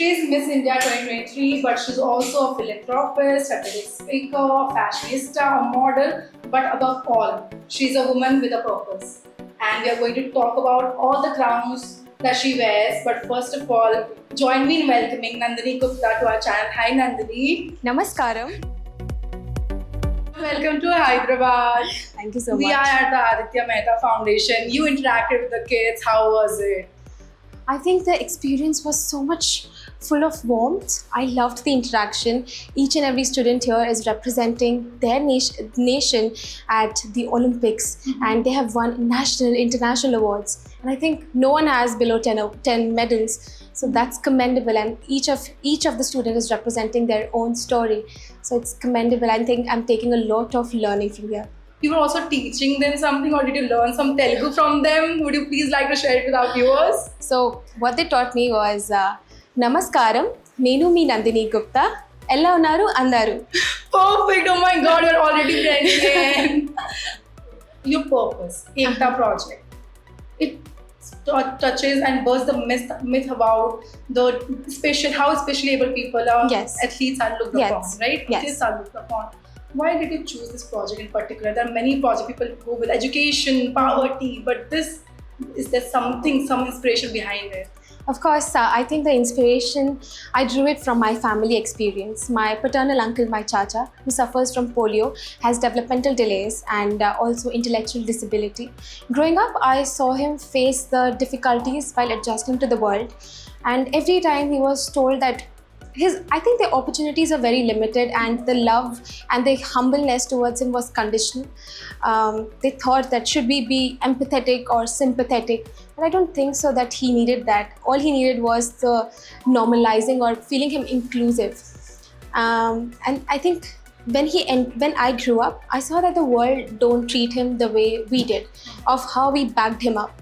She's Miss India 2023, but she's also a philanthropist, a TEDx speaker, a fashionista, a model, but above all, she's a woman with a purpose. And we are going to talk about all the crowns that she wears. But first of all, join me in welcoming Nandini Gupta to our channel. Hi Nandini. Namaskaram. Welcome to Hyderabad. Thank you so We much. are at the Aditya Mehta Foundation. You interacted with the kids. How was it? I think the experience was so much full of warmth. I loved the interaction. Each and every student here is representing their nation at the Olympics, and they have won national, international awards. And I think no one has below 10 medals. So that's commendable, and each of the students is representing their own story. So it's commendable. I think I'm taking a lot of learning from here. You were also teaching them something, or did you learn some Telugu from them? Would you please like to share it with our viewers? So what they taught me was Namaskaram, Nenu Mi Nandini Gupta, Ella Unnaru Andaru. Perfect. Oh my God, you're already blending in. Your purpose, Ekta Project. It touches and bursts the myth about how specially able people are. Yes. Athletes are looked Yes. upon, right? Yes. Athletes are looked upon. Why did you choose this project in particular? There are many projects people go with education, poverty, but is there some inspiration behind it? Of course, I think the inspiration, I drew it from my family experience. My paternal uncle, my chacha, who suffers from polio, has developmental delays and also intellectual disability. Growing up, I saw him face the difficulties while adjusting to the world. And every time he was told that I think the opportunities are very limited, and the love and the humbleness towards him was conditional. They thought that should we be empathetic or sympathetic, but I don't think so that he needed that. All he needed was the normalizing or feeling him inclusive. And I think when I grew up, I saw that the world don't treat him the way we did, of how we backed him up.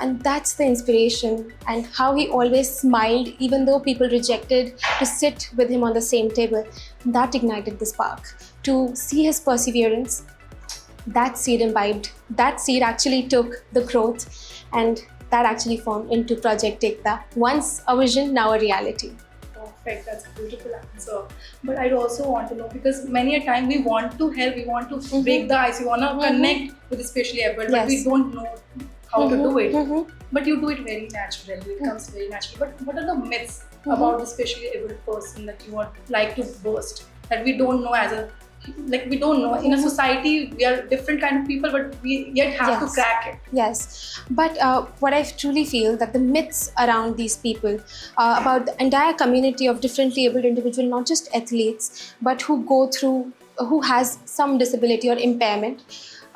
And that's the inspiration, and how he always smiled even though people rejected to sit with him on the same table. That ignited the spark. To see his perseverance, that seed imbibed. That seed actually took the growth, and that actually formed into Project Ekta. Once a vision, now a reality. Perfect, that's a beautiful answer. But I'd also want to know, because many a time we want to help, we want to break the ice, we want to connect with the specially abled, but we Yes. don't know how to do it. But you do it very naturally, it comes very naturally. But what are the myths about the specially abled person that you would like to burst, that we don't know we don't know? In a society, we are different kind of people, but we yet have to Yes. crack it. Yes, but what I truly feel that the myths around these people, about the entire community of differently abled individuals, not just athletes, but who has some disability or impairment.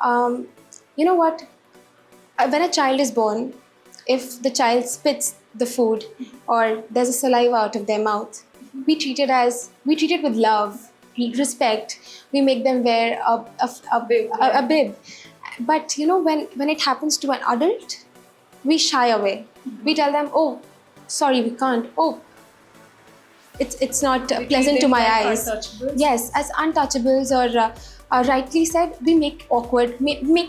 You know what? When a child is born, if the child spits the food or there's a saliva out of their mouth, we treat it with love, respect. We make them wear a bib. But you know, when it happens to an adult, we shy away. We tell them, "Oh, sorry, we can't. Oh, it's not pleasant to my eyes." Yes, as untouchables, or rightly said, we make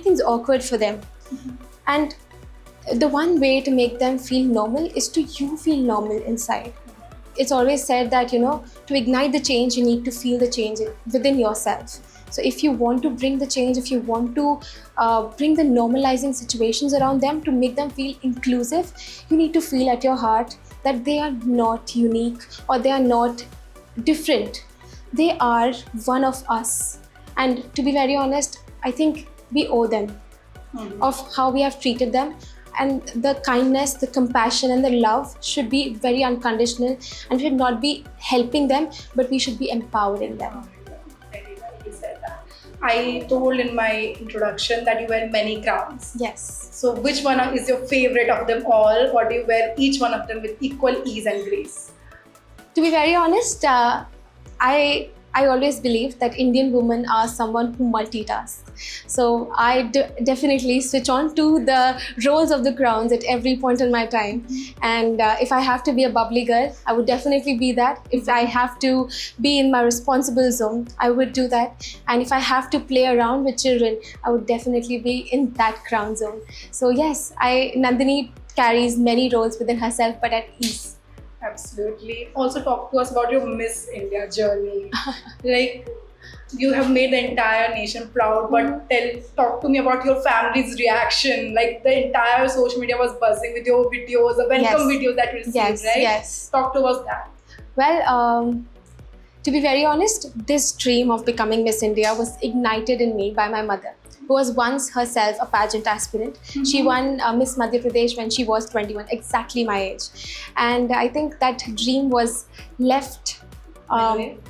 things awkward for them. And the one way to make them feel normal is to you feel normal inside. It's always said that, to ignite the change, you need to feel the change within yourself. So if you want to bring the change, if you want to bring the normalizing situations around them to make them feel inclusive, you need to feel at your heart that they are not unique or they are not different. They are one of us. And to be very honest, I think we owe them of how we have treated them. And the kindness, the compassion, and the love should be very unconditional, and we should not be helping them, but we should be empowering them. Very rightly said that. I told in my introduction that you wear many crowns. Yes. So which one is your favorite of them all, or do you wear each one of them with equal ease and grace? To be very honest, I always believe that Indian women are someone who multitask. So I definitely switch on to the roles of the crowns at every point in my time. And if I have to be a bubbly girl, I would definitely be that. If I have to be in my responsible zone, I would do that. And if I have to play around with children, I would definitely be in that crown zone. So yes, Nandini carries many roles within herself, but at ease. Absolutely. Also, talk to us about your Miss India journey. Like, you have made the entire nation proud, but talk to me about your family's reaction. Like, the entire social media was buzzing with your videos, the welcome videos that you received, Yes, right? yes. Talk to us that. Well, to be very honest, this dream of becoming Miss India was ignited in me by my mother, who was once herself a pageant aspirant. She won Miss Madhya Pradesh when she was 21, exactly my age. And I think that dream was left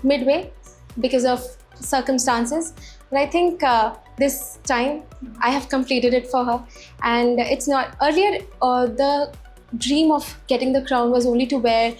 midway because of circumstances. But I think this time I have completed it for her. And it's not, earlier the dream of getting the crown was only to wear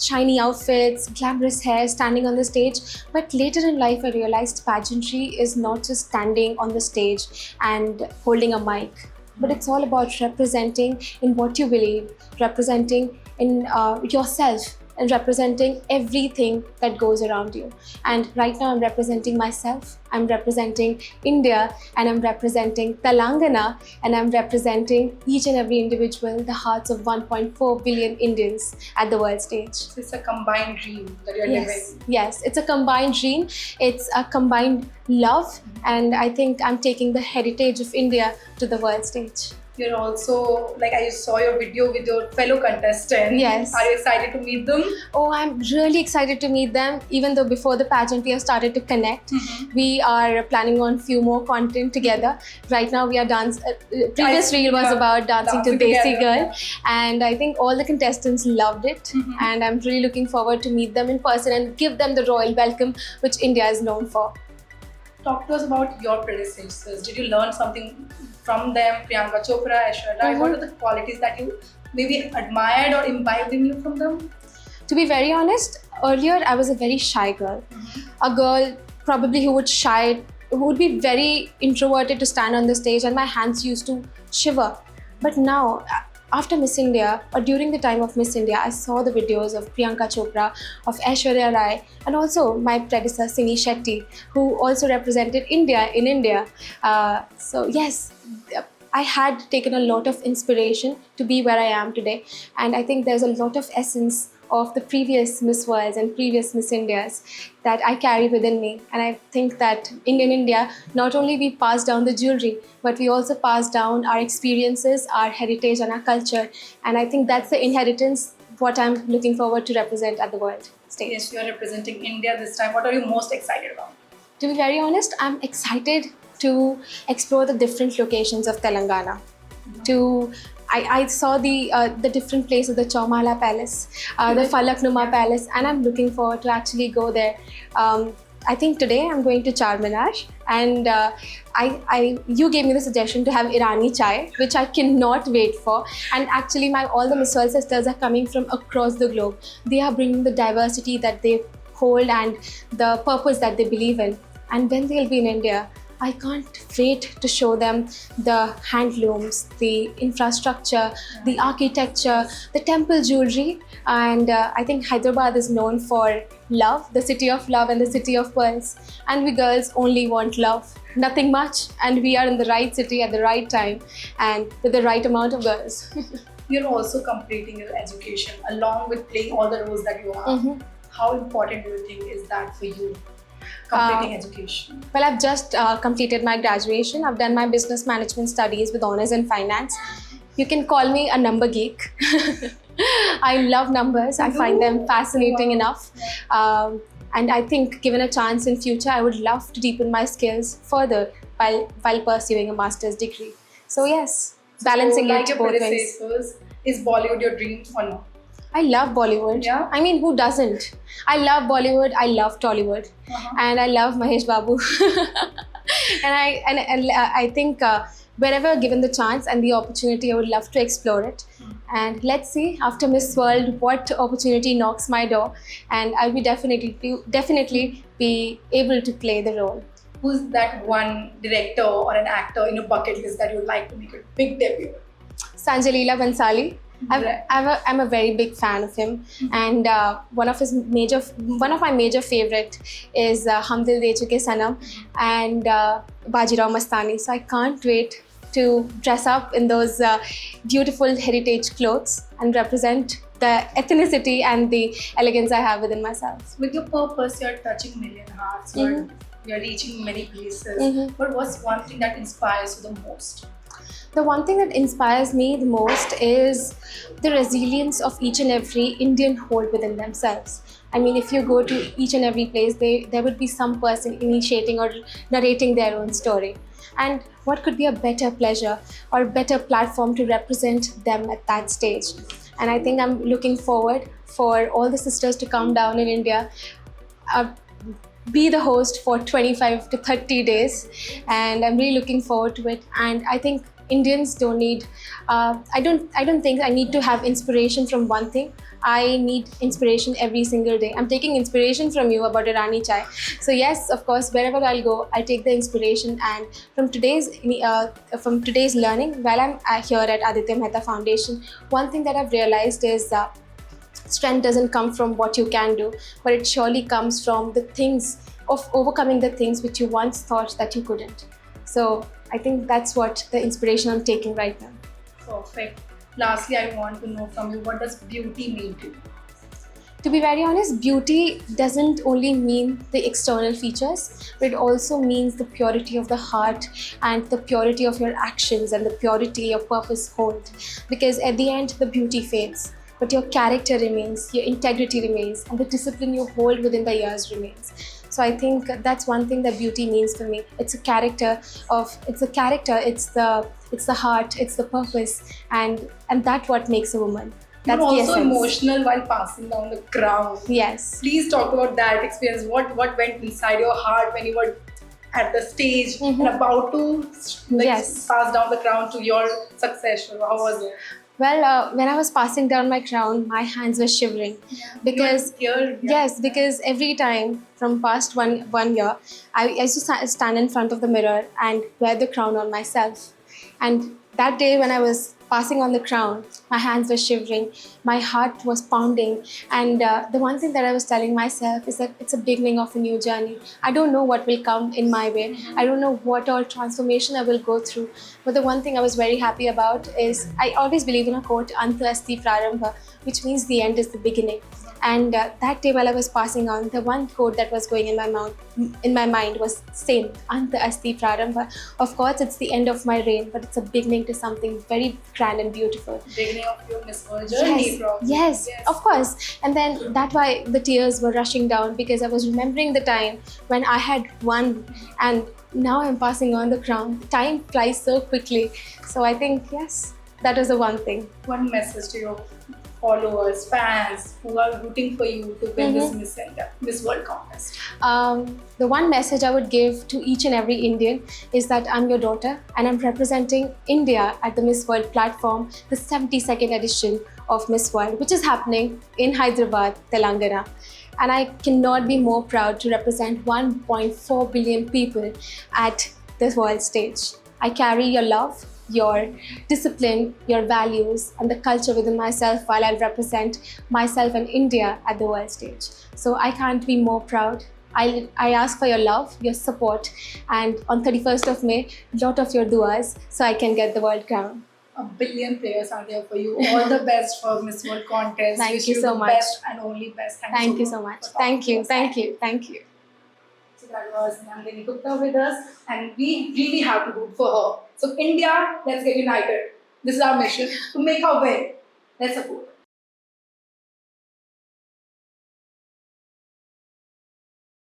shiny outfits, glamorous hair, standing on the stage. But later in life, I realized pageantry is not just standing on the stage and holding a mic, but it's all about representing in what you believe, representing in yourself, and representing everything that goes around you. And right now, I'm representing myself, I'm representing India, and I'm representing Telangana, and I'm representing each and every individual, the hearts of 1.4 billion Indians at the world stage. So it's a combined dream that you're living. Yes, it's a combined dream, it's a combined love, and I think I'm taking the heritage of India to the world stage. You're also, like, I saw your video with your fellow contestants. Yes. Are you excited to meet them? Oh, I'm really excited to meet them. Even though before the pageant we have started to connect, we are planning on few more content together. Right now we are previous reel was about dancing to Desi Girl, and I think all the contestants loved it. And I'm really looking forward to meet them in person and give them the royal welcome which India is known for. Talk to us about your predecessors. Did you learn something from them? Priyanka Chopra, Aishwarya Rai. What are the qualities that you maybe admired or imbibed in you from them? To be very honest, earlier I was a very shy girl. A girl probably who would be very introverted to stand on the stage, and my hands used to shiver. But now, after Miss India, or during the time of Miss India, I saw the videos of Priyanka Chopra, of Aishwarya Rai, and also my predecessor Sini Shetty, who also represented India in India. So yes, I had taken a lot of inspiration to be where I am today, and I think there's a lot of essence of the previous Miss Worlds and previous Miss Indias that I carry within me. And I think that in India, not only we pass down the jewelry, but we also pass down our experiences, our heritage and our culture. And I think that's the inheritance what I'm looking forward to represent at the world stage. Yes, you're representing India this time. What are you most excited about? To be very honest, I'm excited to explore the different locations of Telangana. I saw the different places, the Chaumala Palace, the Falaknuma Palace, and I'm looking forward to actually go there. I think today I'm going to Charminar, and you gave me the suggestion to have Irani chai, which I cannot wait for. And actually, all the Miss World sisters are coming from across the globe. They are bringing the diversity that they hold and the purpose that they believe in. And when they'll be in India, I can't wait to show them the handlooms, the infrastructure, the architecture, the temple jewelry. And I think Hyderabad is known for love, the city of love and the city of pearls. And we girls only want love, nothing much. And we are in the right city at the right time and with the right amount of girls. You're also completing your education along with playing all the roles that you are. How important do you think is that for you? Completing education. Well, I've just completed my graduation. I've done my business management studies with honors in finance. You can call me a number geek. I love numbers. I find them fascinating enough. And I think given a chance in future, I would love to deepen my skills further while pursuing a master's degree. So yes, balancing like it your both ways. predecessors, is Bollywood your dream or no? I love Bollywood. Yeah? I mean, who doesn't? I love Bollywood. I love Tollywood, and I love Mahesh Babu. and I think whenever given the chance and the opportunity, I would love to explore it. And let's see after Miss World what opportunity knocks my door, and I'll be definitely be able to play the role. Who's that one director or an actor in your bucket list that you would like to make a big debut? Sanjay Leela Bhansali. I'm a very big fan of him, and one of my major favorite is Hum Dil De Chuke Sanam and Bajirao Mastani. So I can't wait to dress up in those beautiful heritage clothes and represent the ethnicity and the elegance I have within myself. With your purpose, you're touching million hearts, you're reaching many places. Mhm. But what's one thing that inspires you the most? The one thing that inspires me the most is the resilience of each and every Indian hold within themselves. I mean, if you go to each and every place, there would be some person initiating or narrating their own story. And what could be a better pleasure or better platform to represent them at that stage? And I think I'm looking forward for all the sisters to come down in India, uh, be the host for 25 to 30 days, and I'm really looking forward to it. And I think Indians don't need I don't think I need to have inspiration from one thing. I need inspiration every single day. I'm taking inspiration from you about Irani chai. So yes, of course, wherever I'll go, I'll take the inspiration. And from today's learning, while I'm here at Aditya Mehta Foundation, one thing that I've realized is strength doesn't come from what you can do, but it surely comes from the things of overcoming the things which you once thought that you couldn't. So I think that's what the inspiration I'm taking right now. Perfect. Lastly, I want to know from you, what does beauty mean to you? To be very honest, beauty doesn't only mean the external features, but it also means the purity of the heart and the purity of your actions and the purity your purpose hold. Because at the end, the beauty fades, but your character remains, your integrity remains, and the discipline you hold within the years remains. So I think that's one thing that beauty means for me. It's the heart, it's the purpose, and that's what makes a woman. You're That's the also essence. emotional while passing down the crown. Yes. Please talk about that experience. What went inside your heart when you were at the stage and about to Yes. pass down the crown to your successor? How was it? Well, when I was passing down my crown, my hands were shivering because You were scared, yeah. yes, because every time from past one year, I used to stand in front of the mirror and wear the crown on myself. And that day when I was passing on the crown, my hands were shivering, my heart was pounding, and the one thing that I was telling myself is that it's a beginning of a new journey. I don't know what will come in my way. I don't know what all transformation I will go through. But the one thing I was very happy about is I always believe in a quote, Anta Asti Prarambha, which means the end is the beginning. And that day while I was passing on, the one quote that was going in my mind was same, Anta Asti Prarambha. Of course, it's the end of my reign, but it's a beginning to something very grand and beautiful. Beginning of your Miss World journey, probably. Yes, of course. And then that's why the tears were rushing down, because I was remembering the time when I had won, and now I'm passing on the crown. Time flies so quickly. So I think, yes, that is the one thing. One message to your followers, fans who are rooting for you to win this Miss World contest. The one message I would give to each and every Indian is that I'm your daughter and I'm representing India at the Miss World platform, the 72nd edition of Miss World, which is happening in Hyderabad, Telangana. And I cannot be more proud to represent 1.4 billion people at the world stage. I carry your love, your discipline, your values, and the culture within myself while I'll represent myself and India at the world stage. So I can't be more proud. I ask for your love, your support, and on 31st of May, lot of your duas so I can get the world crown. A billion players are there for you. All the best for Miss World contest. Thank Wish you so the much. Best and only best. Thank you so much. for talking Thank you, to us. thank you, thank you. So that was Nandini Gupta with us, and we really have to root for her. So India, let's get united. This is our mission to make her win. Let's support her.